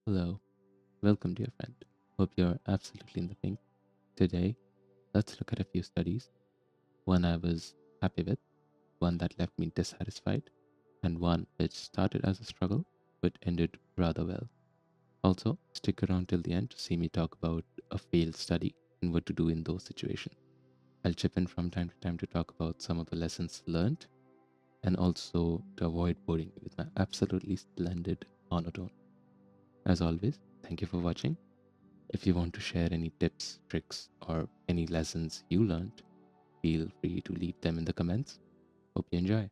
Hello, welcome, dear friend. Hope you're absolutely in the pink. Today, let's look at a few studies. One I was happy with, one that left me dissatisfied, and one which started as a struggle but ended rather well. Also, stick around till the end to see me talk about a failed study and what to do in those situations. I'll chip in from time to time to talk about some of the lessons learned and also to avoid boring you with my absolutely splendid monotone. As always, thank you for watching. If you want to share any tips, tricks, or any lessons you learned, feel free to leave them in the comments. Hope you enjoy.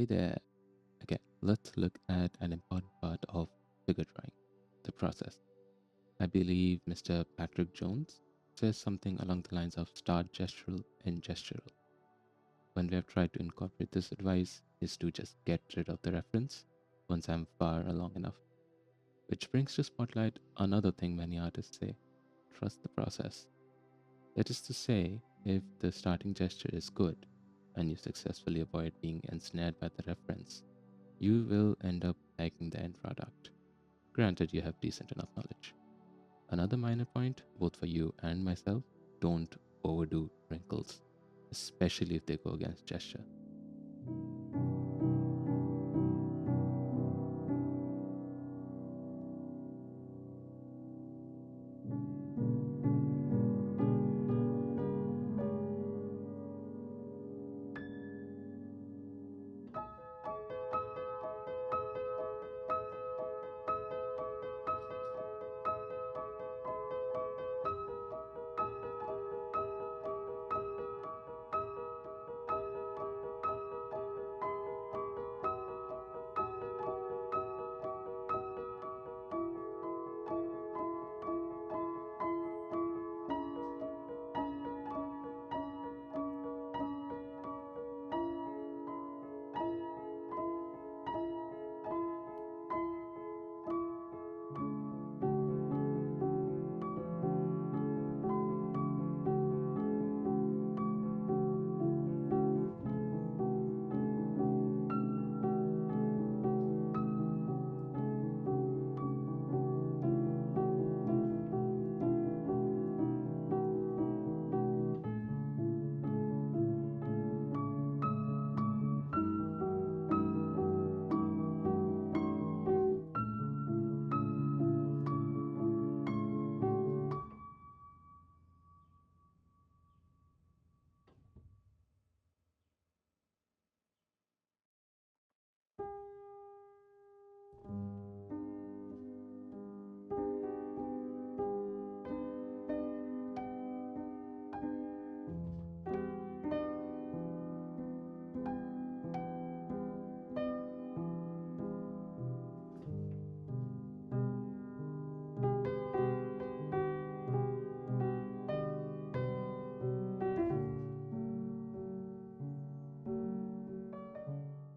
Hey there. Okay, let's look at an important part of figure drawing, the process. I believe Mr. Patrick Jones says something along the lines of start gestural and gestural. When we have tried to incorporate this advice is to just get rid of the reference once I'm far along enough. Which brings to spotlight another thing many artists say, trust the process. That is to say, if the starting gesture is good and you successfully avoid being ensnared by the reference, you will end up liking the end product. Granted, you have decent enough knowledge. Another minor point, both for you and myself, don't overdo wrinkles, especially if they go against gesture.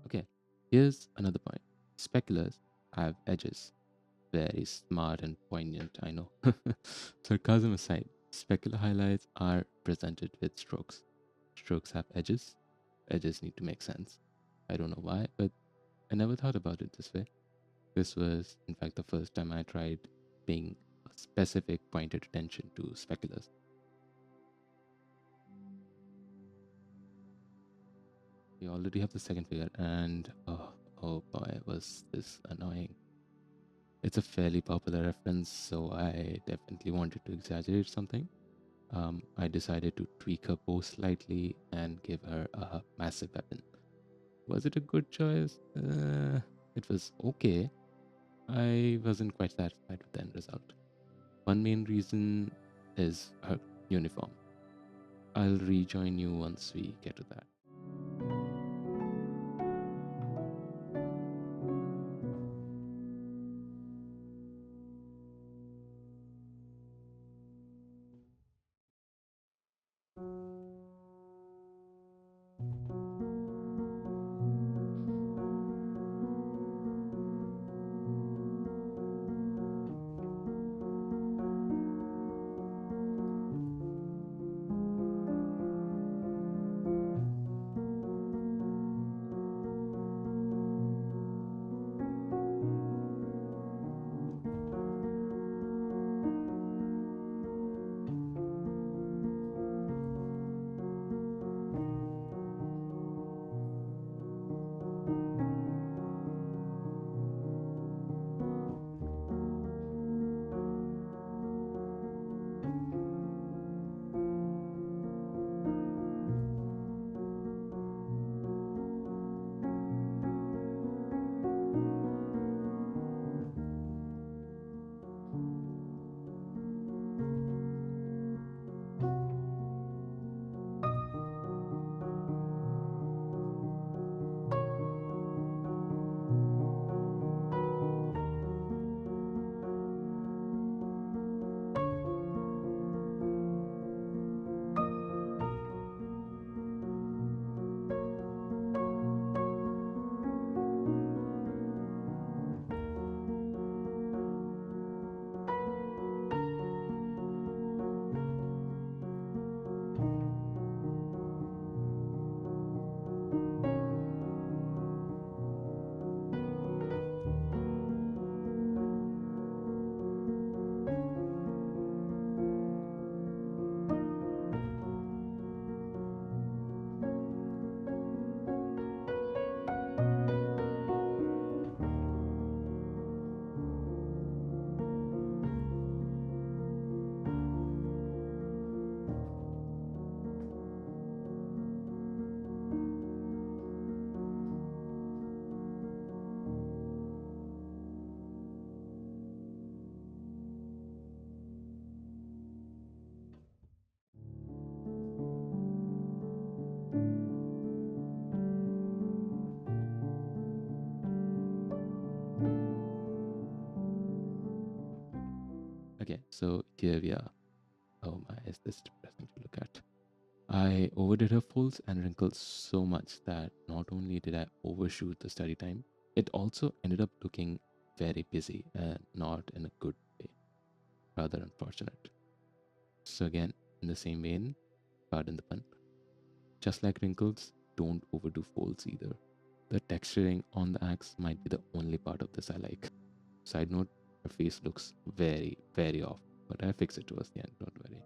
Okay, here's another point. Speculars have edges. Very smart and poignant, I know. Sarcasm aside, specular highlights are presented with strokes. Strokes have edges. Edges need to make sense. I don't know why, but I never thought about it this way. This was, in fact, the first time I tried paying a specific pointed attention to speculars. We already have the second figure, and oh boy, was this annoying. It's a fairly popular reference, so I definitely wanted to exaggerate something. I decided to tweak her pose slightly and give her a massive weapon. Was it a good choice? It was okay. I wasn't quite satisfied with the end result. One main reason is her uniform. I'll rejoin you once we get to that. Okay, so here we are. Oh my, is this depressing to look at? I overdid her folds and wrinkles so much that not only did I overshoot the study time, it also ended up looking very busy and not in a good way. Rather unfortunate. So again, in the same vein, pardon the pun, just like wrinkles, don't overdo folds either. The texturing on the axe might be the only part of this I like. Side note, her face looks very, very off, but I fix it towards the end, don't worry.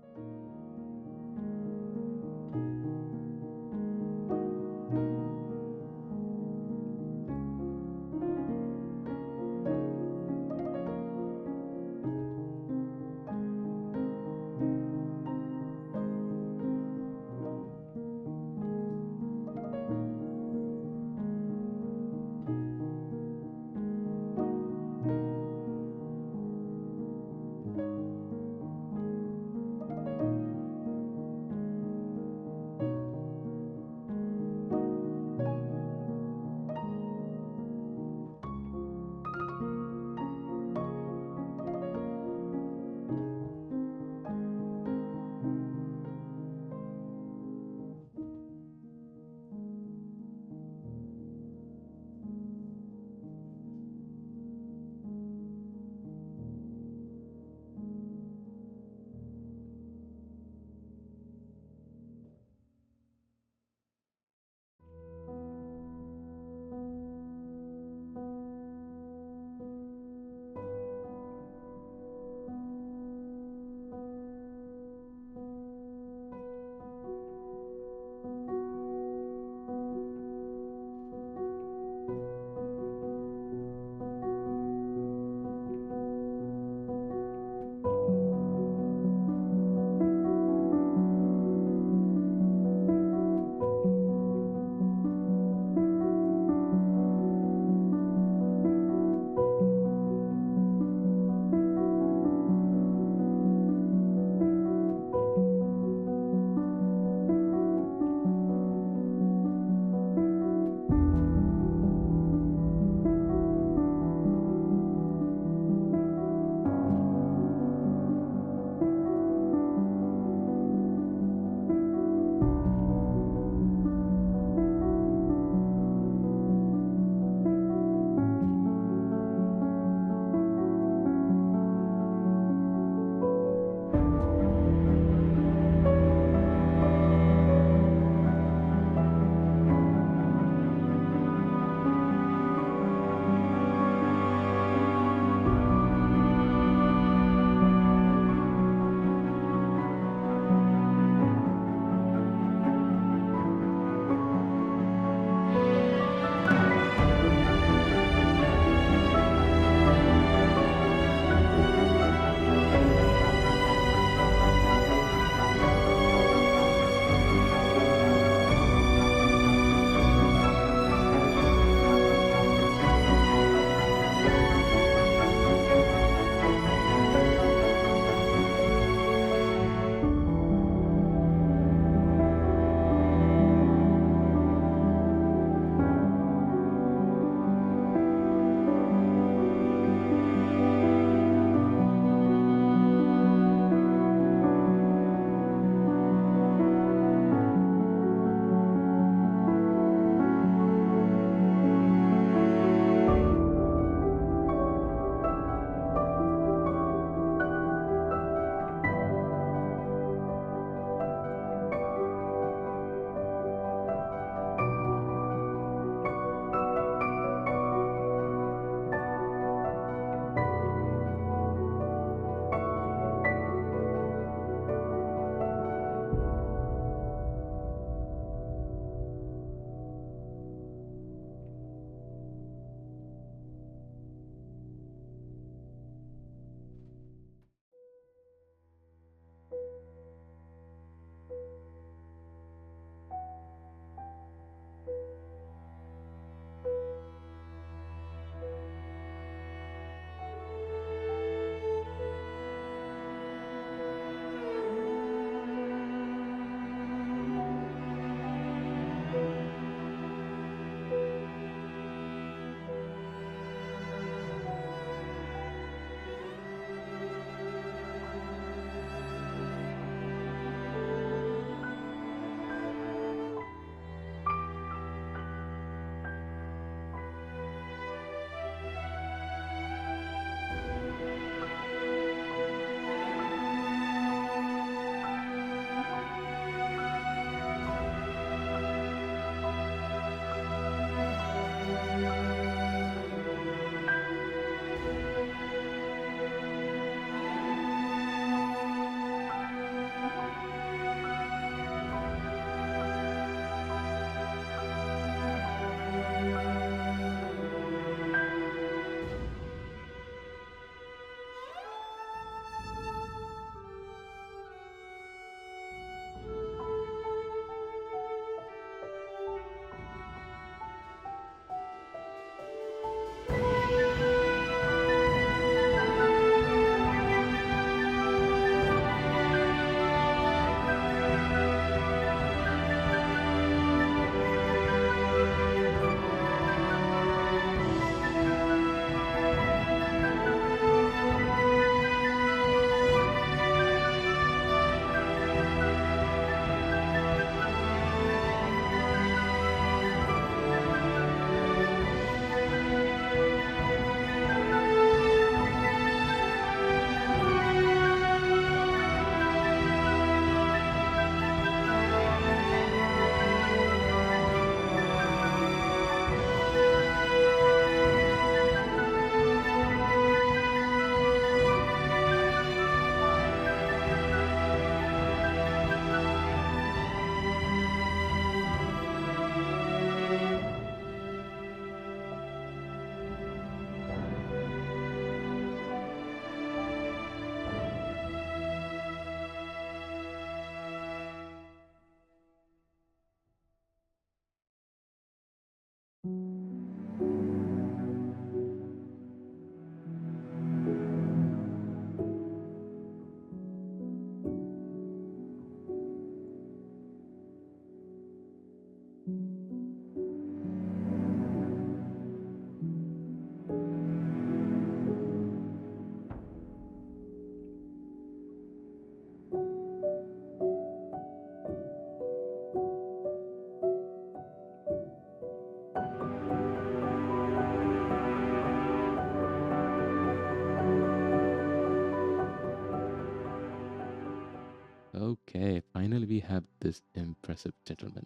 Okay, finally we have this impressive gentleman.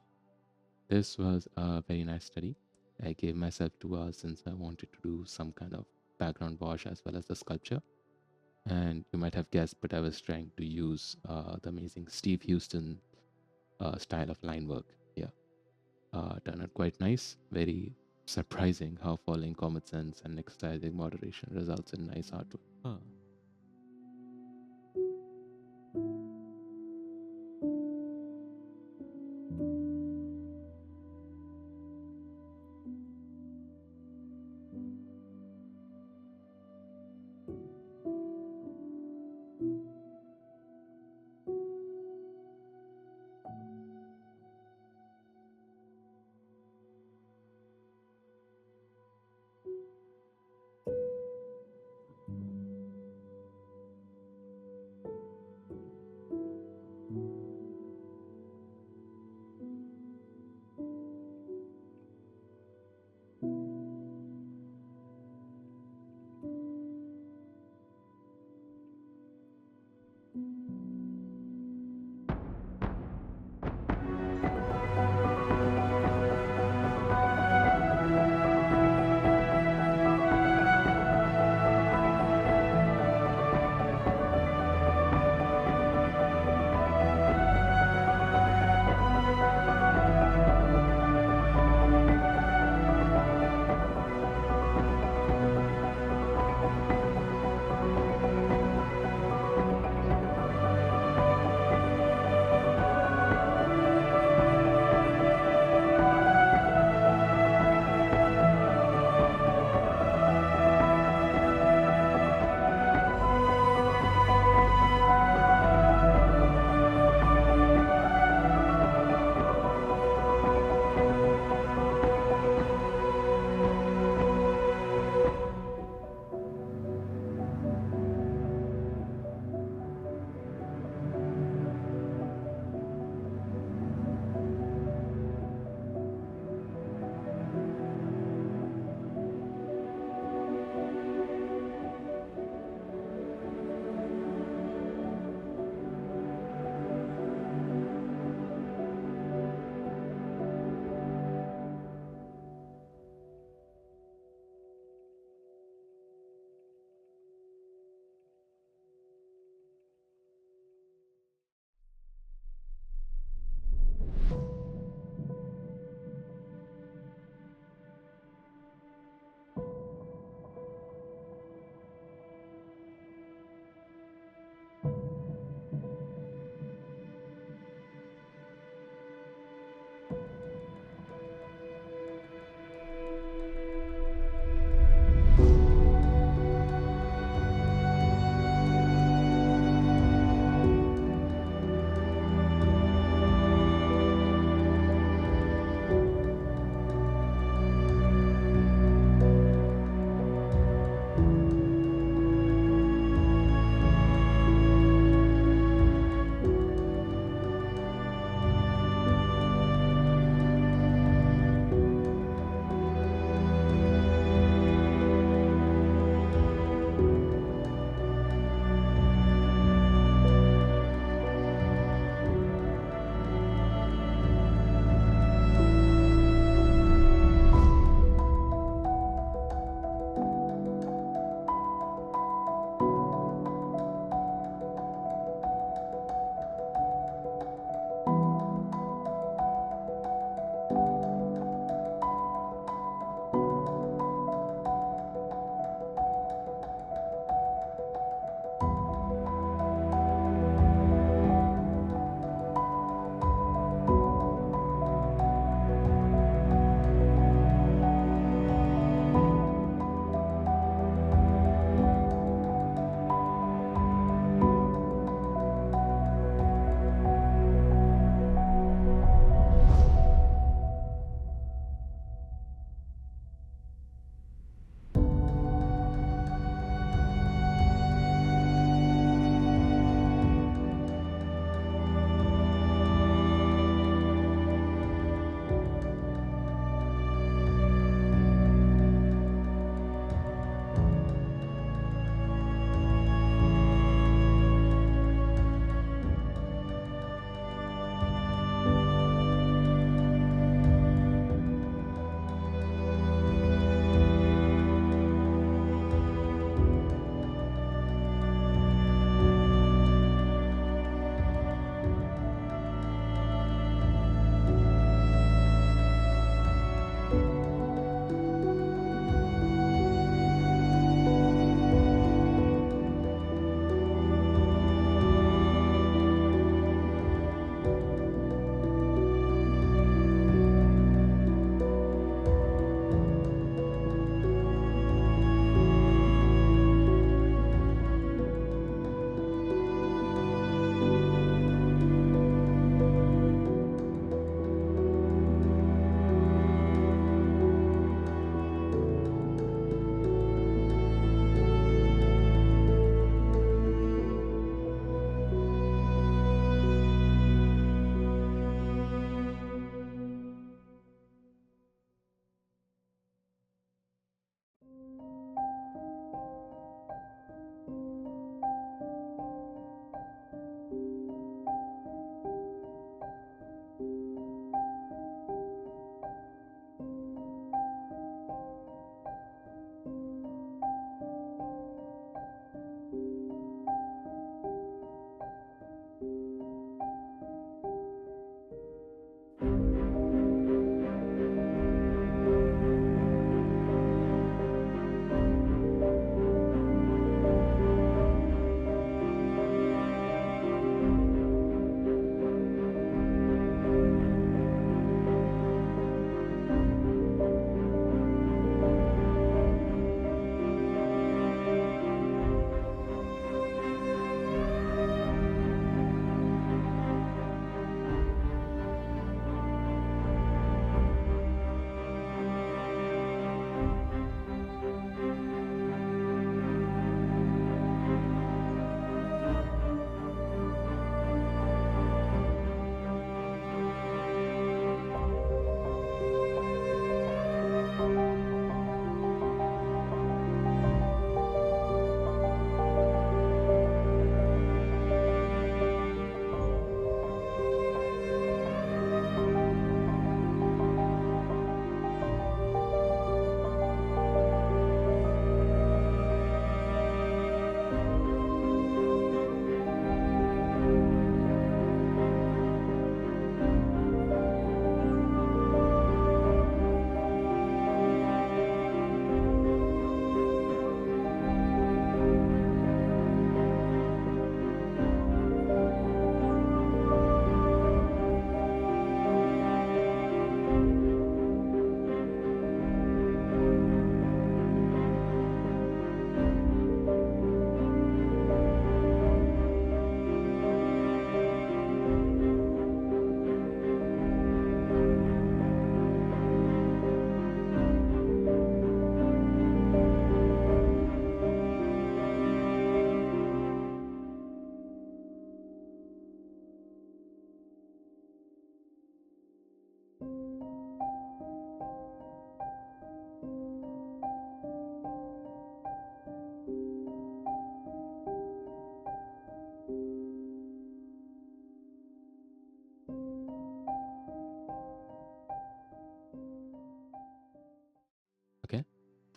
This was a very nice study. I gave myself 2 hours since I wanted to do some kind of background wash as well as the sculpture. And you might have guessed, but I was trying to use the amazing Steve Huston style of line work here. Turned out quite nice. Very surprising how following common sense and exercising moderation results in nice artwork. Huh.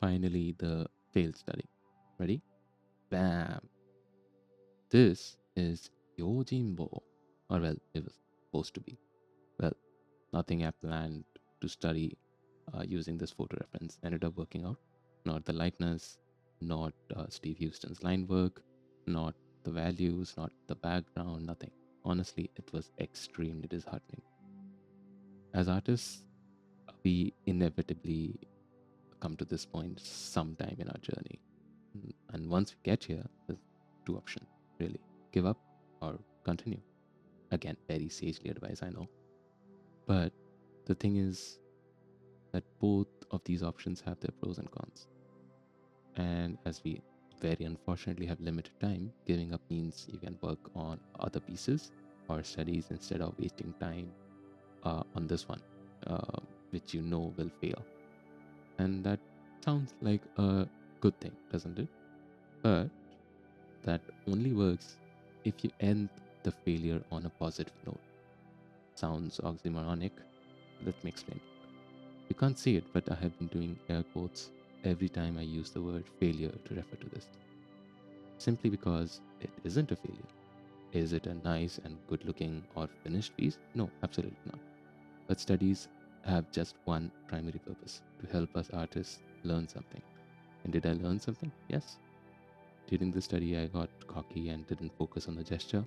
Finally, the failed study. Ready? Bam! This is Yojimbo. Or well, it was supposed to be. Well, nothing I planned to study using this photo reference ended up working out. Not the likeness, not Steve Huston's line work, not the values, not the background, nothing. Honestly, it was extremely disheartening. As artists, we inevitably come to this point sometime in our journey. And once we get here, there's two options really: give up or continue. Again, very sagely advised, I know. But the thing is that both of these options have their pros and cons. And as we very unfortunately have limited time, giving up means you can work on other pieces or studies instead of wasting time on this one, which you know will fail. And that sounds like a good thing, doesn't it? But that only works if you end the failure on a positive note. Sounds oxymoronic. Let me explain. You can't see it, but I have been doing air quotes every time I use the word failure to refer to this. Simply because it isn't a failure. Is it a nice and good looking or finished piece? No, absolutely not. But studies have just one primary purpose: to help us artists learn something. And did I learn something? Yes. During the study, I got cocky and didn't focus on the gesture.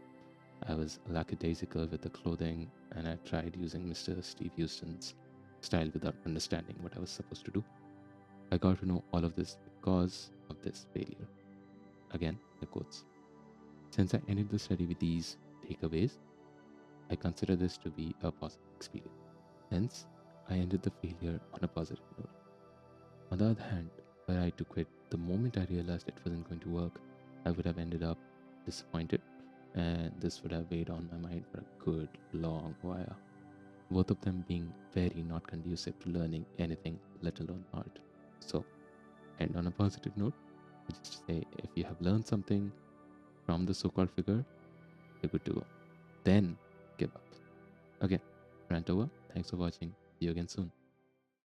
I was lackadaisical with the clothing, and I tried using Mr. Steve Huston's style without understanding what I was supposed to do. I got to know all of this because of this failure. Again, the quotes. Since I ended the study with these takeaways, I consider this to be a positive experience. Hence, I ended the failure on a positive note. On the other hand, were I to quit the moment I realized it wasn't going to work, I would have ended up disappointed, and this would have weighed on my mind for a good long while. Both of them being very not conducive to learning anything, let alone art. So, end on a positive note, which is to say, if you have learned something from the so-called figure, you're good to go. Then give up. Okay, rant over. Thanks for watching. See you again soon.